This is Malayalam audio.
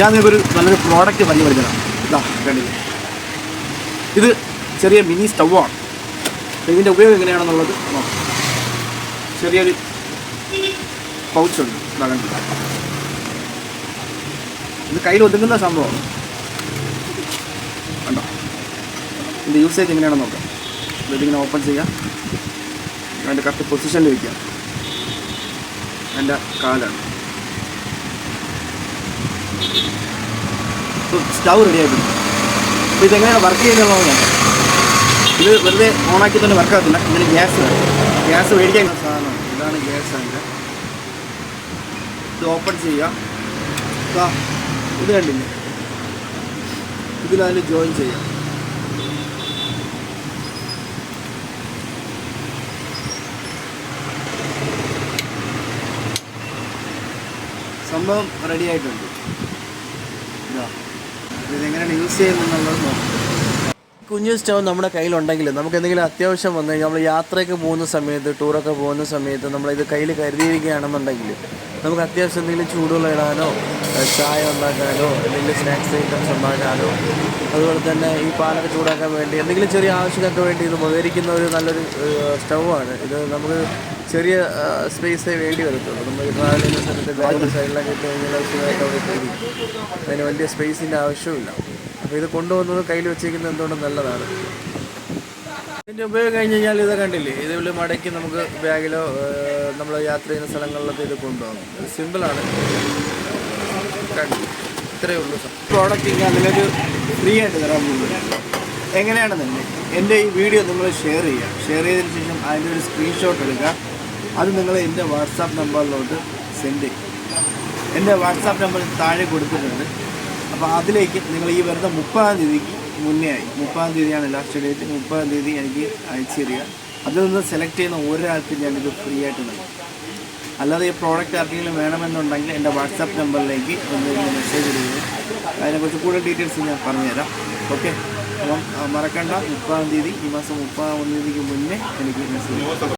ഞാൻ നിങ്ങൾക്കൊരു നല്ലൊരു പ്രോഡക്റ്റ് പരിചയപ്പെടുത്തണം. ഇതാ കണ്ടില്ലേ, ഇത് ചെറിയ മിനി സ്റ്റൗവാണ്. ഇതിൻ്റെ ഉപയോഗം എങ്ങനെയാണെന്നുള്ളത് നോക്കാം. ചെറിയൊരു പൗച്ചുണ്ട്, ഇതാ കണ്ടില്ല. ഇത് കയ്യിൽ ഒതുങ്ങുന്ന സംഭവമാണ്. കണ്ടോ, ഇതിൻ്റെ യൂസേജ് എങ്ങനെയാണെന്ന് നോക്കാം. ഇതിങ്ങനെ ഓപ്പൺ ചെയ്യാം, അതിൻ്റെ കറക്റ്റ് പൊസിഷനിൽ വയ്ക്കാം. എൻ്റെ കാലാണ്. സ്റ്റൗ റെഡി ആയിട്ടുണ്ട്. അപ്പോൾ ഇതെങ്ങനെയാണ് വർക്ക് ചെയ്യുന്നതെന്ന് നോക്കാം. ഇത് വെറുതെ ഓണാക്കി തന്നെ വർക്കാകത്തില്ല. ഇതിന് ഗ്യാസ് വേണം. ഗ്യാസ് മേടിക്കാൻ സാധനമാണ്. ഇതാണ് ഗ്യാസ്. അതിൻ്റെ ഇത് ഓപ്പൺ ചെയ്യാം. ഇത് കണ്ടില്ലേ, ഇതിലതിൽ ജോയിൻ ചെയ്യാം. സംഭവം റെഡി ആയിട്ടുണ്ട്. ഇതെങ്ങനെയാണ് യൂസ് ചെയ്യുന്നതെന്നുള്ളത് നോക്കാം. കുഞ്ഞു സ്റ്റൗ നമ്മുടെ കയ്യിലുണ്ടെങ്കിൽ നമുക്ക് എന്തെങ്കിലും അത്യാവശ്യം വന്നു കഴിഞ്ഞാൽ നമ്മൾ യാത്രയൊക്കെ പോകുന്ന സമയത്ത്, ടൂറൊക്കെ പോകുന്ന സമയത്ത് നമ്മളിത് കയ്യിൽ കരുതിയിരിക്കുകയാണെന്നുണ്ടെങ്കിൽ നമുക്ക് അത്യാവശ്യം എന്തെങ്കിലും ചൂടുവെള്ളം ഇടാനോ, ചായ ഉണ്ടാക്കാനോ, എന്തെങ്കിലും സ്നാക്സ് ഐറ്റംസ് ഉണ്ടാക്കാനോ, അതുപോലെ തന്നെ ഈ പാലൊക്കെ ചൂടാക്കാൻ വേണ്ടി എന്തെങ്കിലും ചെറിയ ആവശ്യങ്ങൾക്ക് വേണ്ടി ഇത് ഉപകരിക്കുന്ന ഒരു നല്ലൊരു സ്റ്റൗവാണ്. ഇത് നമുക്ക് ചെറിയ സ്പേസേ വേണ്ടി വരത്തുള്ളൂ. നമ്മൾ ട്രാവൽ ചെയ്യുന്ന സ്ഥലത്ത് ബാക്കിൻ്റെ സൈഡിലൊക്കെ ഇട്ട് കഴിഞ്ഞാൽ സുഖമായിട്ട് അവിടെ കയറി, അതിന് വലിയ സ്പേസിൻ്റെ ആവശ്യമില്ല. അപ്പോൾ ഇത് കൊണ്ടുപോകുന്നത് കയ്യിൽ വെച്ചിരിക്കുന്നത് എന്തുകൊണ്ടും നല്ലതാണ്. ഇതിൻ്റെ ഉപയോഗം കഴിഞ്ഞ് കഴിഞ്ഞാൽ ഇത് കണ്ടില്ലേ, ഇതിൽ മടക്കി നമുക്ക് ബാഗിലോ നമ്മൾ യാത്ര ചെയ്യുന്ന സ്ഥലങ്ങളിലൊക്കെ ഇത് കൊണ്ടുപോകും. ഇത് സിമ്പിളാണ്. ഇത്രയേ ഉള്ളൂ. പ്രോഡക്റ്റ് ഞാൻ നിങ്ങൾക്ക് ഫ്രീ ആയിട്ട് തരാൻ പോകുന്നത് എങ്ങനെയാണെന്നല്ലേ, എൻ്റെ ഈ വീഡിയോ നിങ്ങൾ ഷെയർ ചെയ്യുക. ഷെയർ ചെയ്തതിന് ശേഷം അതിൻ്റെ ഒരു സ്ക്രീൻഷോട്ട് എടുക്കുക. അത് നിങ്ങൾ എൻ്റെ വാട്സാപ്പ് നമ്പറിലോട്ട് സെൻഡ് ചെയ്യും. എൻ്റെ വാട്സാപ്പ് നമ്പർ താഴെ കൊടുത്തിട്ടുണ്ട്. അപ്പോൾ അതിലേക്ക് നിങ്ങൾ ഈ വരുന്ന 30-ാം തീയതിക്ക് മുന്നേ ആയി, 30-ാം തീയതിയാണ് ലാസ്റ്റ് ഡേറ്റ്, 30-ാം തീയതി എനിക്ക് അയച്ചു തരിക. അതിൽ നിന്ന് സെലക്ട് ചെയ്യുന്ന ഒരാൾക്ക് ഞാനിത് ഫ്രീ ആയിട്ട് നൽകും. അല്ലാതെ ഈ പ്രോഡക്റ്റ് ആർക്കെങ്കിലും വേണമെന്നുണ്ടെങ്കിൽ എൻ്റെ വാട്സാപ്പ് നമ്പറിലേക്ക് ഒന്ന് മെസ്സേജ് ഇടുകയും അതിനെക്കുറിച്ച് കൂടുതൽ ഡീറ്റെയിൽസ് ഞാൻ പറഞ്ഞുതരാം. ഓക്കെ, അപ്പം മറക്കണ്ട, 30-ാം തീയതി, ഈ മാസം 30-ാം തീയതിക്ക് മുന്നേ എനിക്ക് മെസ്സേജ്